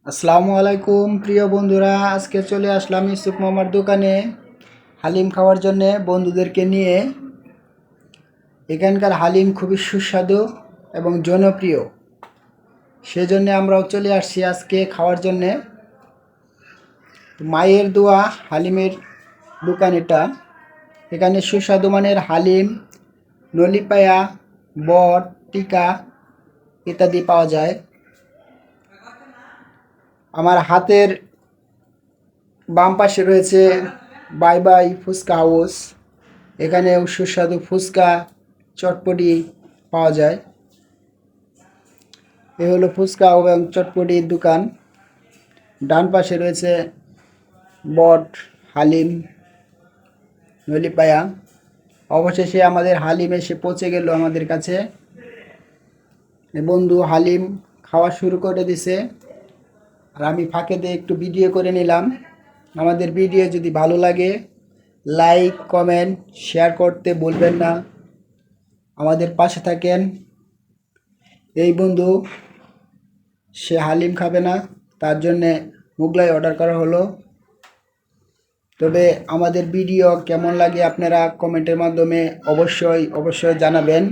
আসসালামু আলাইকুম প্রিয় বন্ধুরা, আজকে চলে আসলাম ইউসুফ মামার দোকানে হালিম খাওয়ার জন্য বন্ধুদেরকে নিয়ে। এখানকার হালিম খুবই সুস্বাদু এবং জনপ্রিয়, সেজন্য আমরাও চলে আসছি আজকে খাওয়ার জন্যে। মায়ের দোয়া হালিমের দোকান এটা। এখানে সুস্বাদু মানের হালিম, নলিপায়া, বট, টিকা ইত্যাদি পাওয়া যায়। আমার হাতের বাম পাশে রয়েছে বাই বাই ফুচকা হাউস। এখানেও সুস্বাদু ফুচকা, চটপটি পাওয়া যায়। এ হলো ফুচকা এবং চটপটির দোকান। ডান পাশে রয়েছে বট, হালিম, নলিপায়া। অবশেষে আমাদের হালিম এসে পৌঁছে গেল আমাদের কাছে। বন্ধু হালিম খাওয়া শুরু করে দিছে, আর আমি ফাঁকে দিয়ে একটু ভিডিও করে নিলাম। আমাদের ভিডিও যদি ভালো লাগে, লাইক, কমেন্ট, শেয়ার করতে ভুলবেন না। আমাদের পাশে থাকেন। এই বন্ধু সে হালিম খাবে না, তার জন্যে মোগলাই অর্ডার করা হলো। তবে আমাদের ভিডিও কেমন লাগে আপনারা কমেন্টের মাধ্যমে অবশ্যই জানাবেন।